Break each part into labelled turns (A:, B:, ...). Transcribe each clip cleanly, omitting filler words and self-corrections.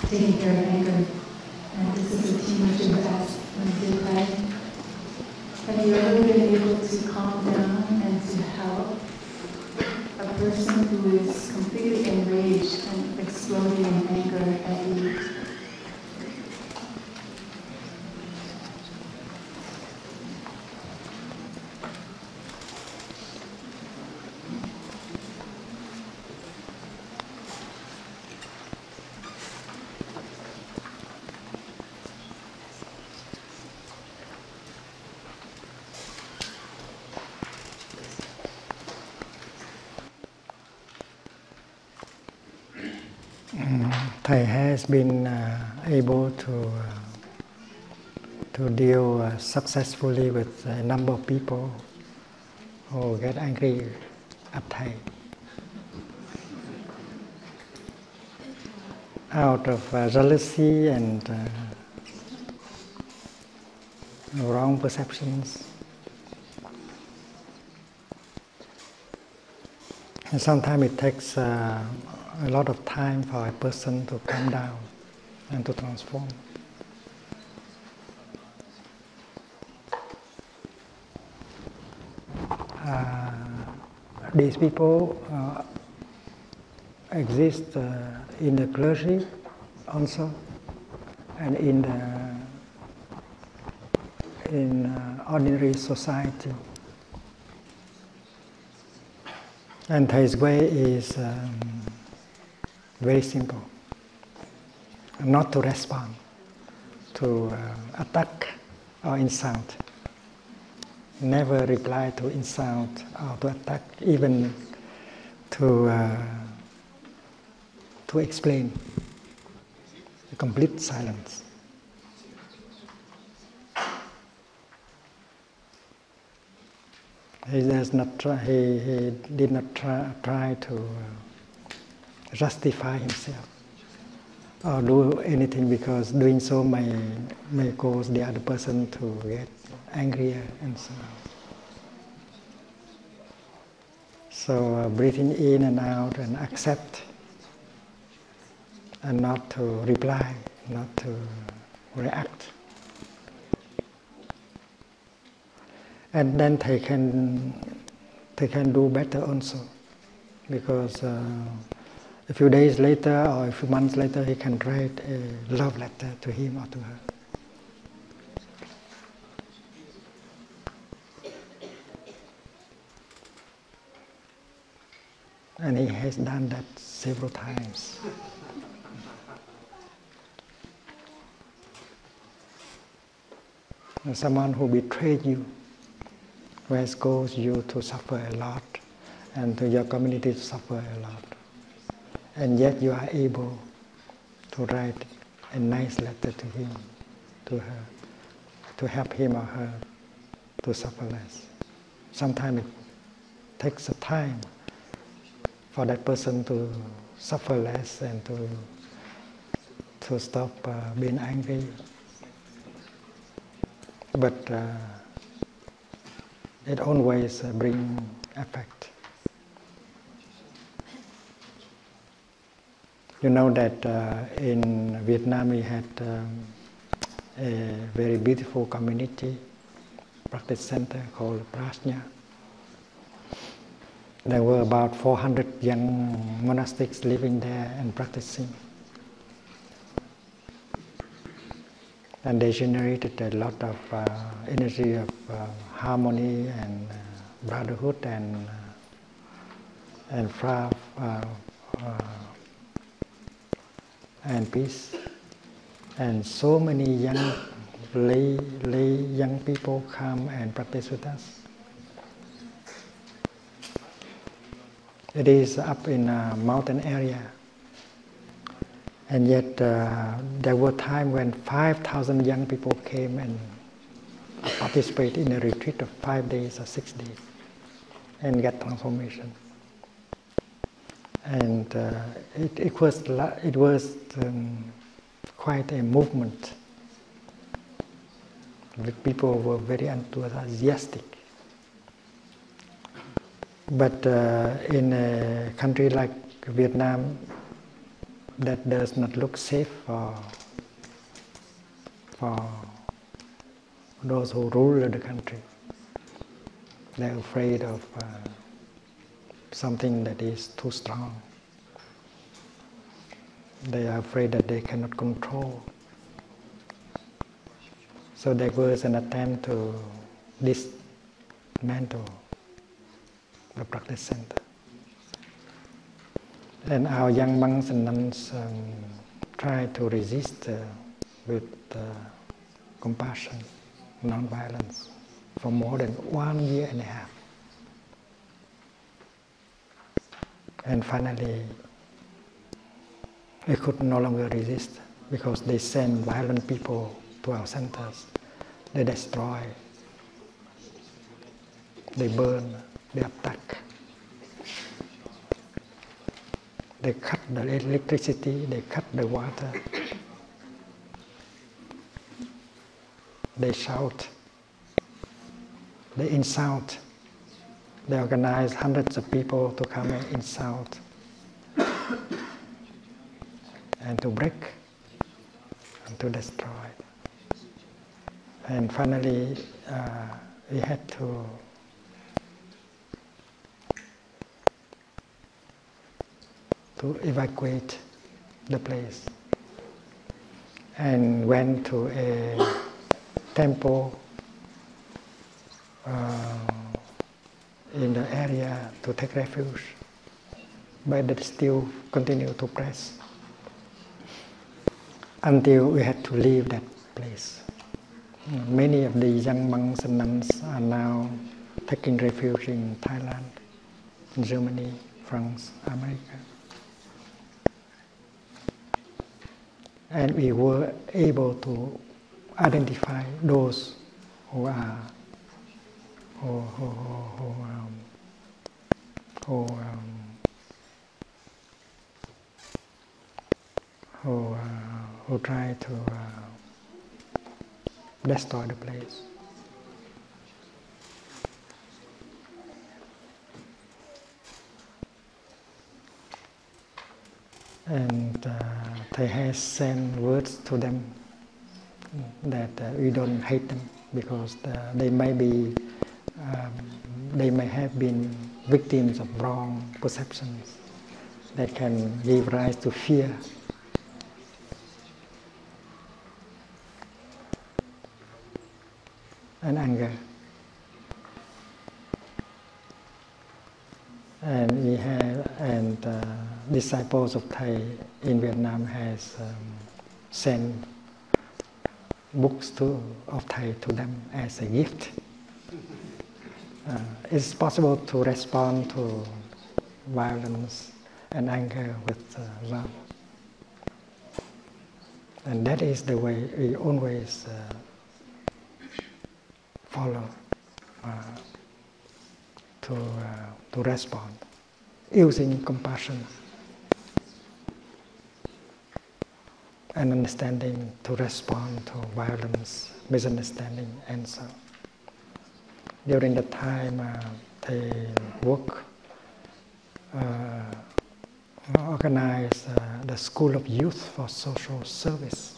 A: taking care of anger. And this is a teenager who asked when he did that, have you ever been able to calm down and to help a person who is completely enraged and exploding in anger at you?
B: Thầy has been able to deal successfully with a number of people who get angry at Thầy out of jealousy and wrong perceptions. And sometimes it takes a lot of time for a person to calm down and to transform. These people exist in the clergy also, and in ordinary society. And Thei's way is very simple: not to respond to attack or insult. Never reply to insult or to attack, even to explain. Complete silence. He does not try. He did not try to justify himself or do anything, because doing so may cause the other person to get angrier and so on. So breathing in and out and accept, and not to reply, not to react. And then they can do better also, because a few days later or a few months later, he can write a love letter to him or to her. And he has done that several times. And someone who betrayed you, who has caused you to suffer a lot, and to your community to suffer a lot. And yet you are able to write a nice letter to him, to her, to help him or her to suffer less. Sometimes it takes a time for that person to suffer less and to stop being angry. But it always brings effect. You know that in Vietnam we had a very beautiful community practice center called Prajna. There were about 400 young monastics living there and practicing. And they generated a lot of energy of harmony and brotherhood and peace. And so many young lay young people come and practice with us. It is up in a mountain area. And yet there were times when 5,000 young people came and participated in a retreat of 5 days or 6 days and get transformation. And it was quite a movement. The people were very enthusiastic. But in a country like Vietnam, that does not look safe for those who rule the country. They're afraid of something that is too strong. They are afraid that they cannot control. So there was an attempt to dismantle the practice center. And our young monks and nuns tried to resist with compassion, non-violence, for more than 1 year and a half. And finally, we could no longer resist because they send violent people to our centers. They destroy, they burn, they attack. They cut the electricity, they cut the water. They shout, they insult. They organize hundreds of people to come and insult and to break and to destroy. And finally, we had to evacuate the place and went to a temple in the area to take refuge, but they still continue to press until we had to leave that place. Many of the young monks and nuns are now taking refuge in Thailand, Germany, France, America. And we were able to identify those who try to destroy the place. And they have sent words to them that we don't hate them because they may have been victims of wrong perceptions that can give rise to fear. And anger. And we have, disciples of Thai in Vietnam has sent books of Thai to them as a gift. It's possible to respond to violence and anger with love. And that is the way we always follow to respond, using compassion and understanding to respond to violence, misunderstanding, and so. During the time they work, organize the School of Youth for Social Service.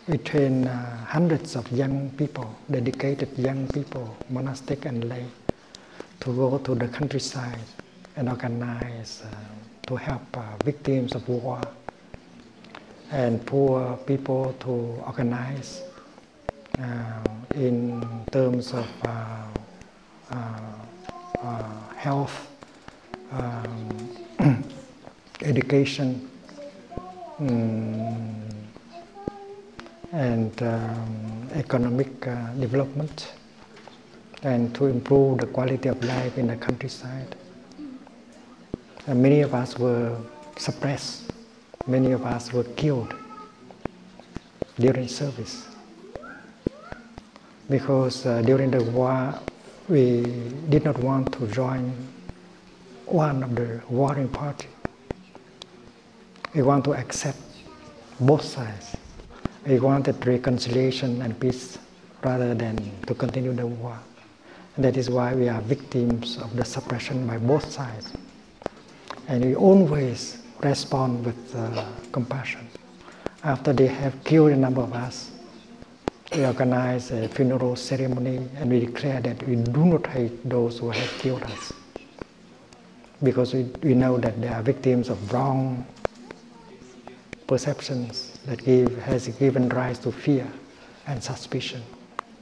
B: We train hundreds of young people, dedicated young people, monastic and lay, to go to the countryside and organize to help victims of war and poor people, to organize in terms of health, education, and economic development, and to improve the quality of life in the countryside. And many of us were suppressed, many of us were killed during service. Because during the war, we did not want to join one of the warring party. We want to accept both sides. We wanted reconciliation and peace rather than to continue the war. And that is why we are victims of the suppression by both sides. And we always respond with compassion. After they have killed a number of us, we organize a funeral ceremony and we declare that we do not hate those who have killed us, because we know that they are victims of wrong perceptions that has given rise to fear and suspicion.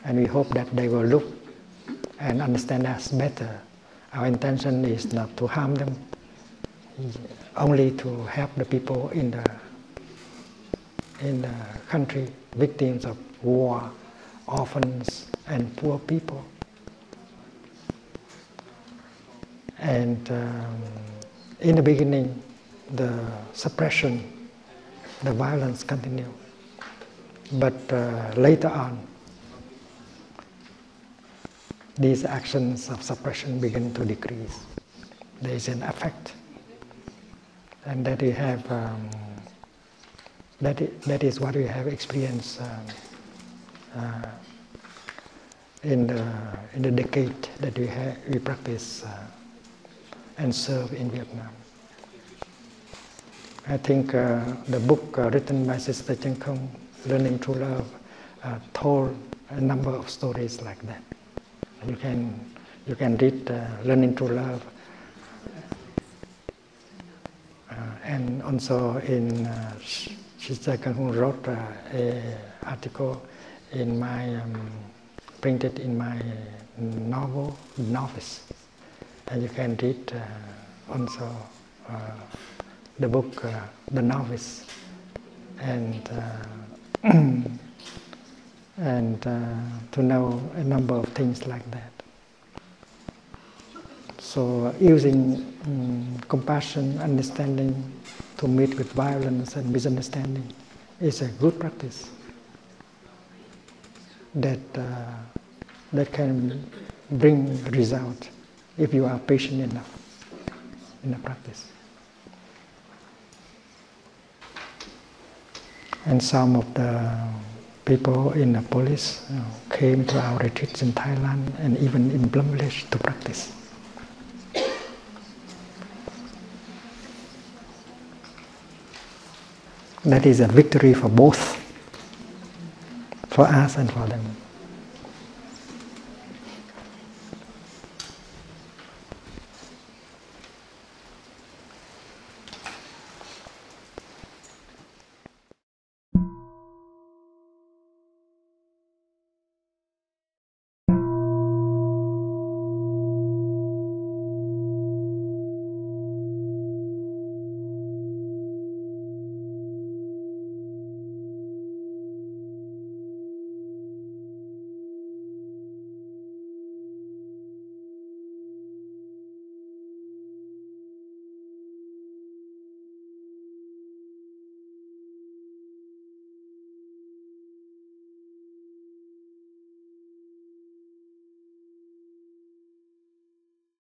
B: And we hope that they will look and understand us better. Our intention is not to harm them, only to help the people in the country, victims of war, orphans, and poor people. And in the beginning, the suppression, the violence continued. But later on, these actions of suppression begin to decrease. There is an effect, and that we have. That is what we have experienced in the decade that we practice and serve in Vietnam. I think the book written by Sister Chen Khong, Learning True Love, told a number of stories like that. You can read Learning True Love, and also in Sister Chen Khong wrote an article in my printed in my novel Novice, and you can read also the book The Novice, and to know a number of things like that. So using compassion, understanding to meet with violence and misunderstanding is a good practice that can bring result if you are patient enough in the practice. And some of the people in the police came to our retreats in Thailand and even in Plum Village to practice. That is a victory for both, for us and for them.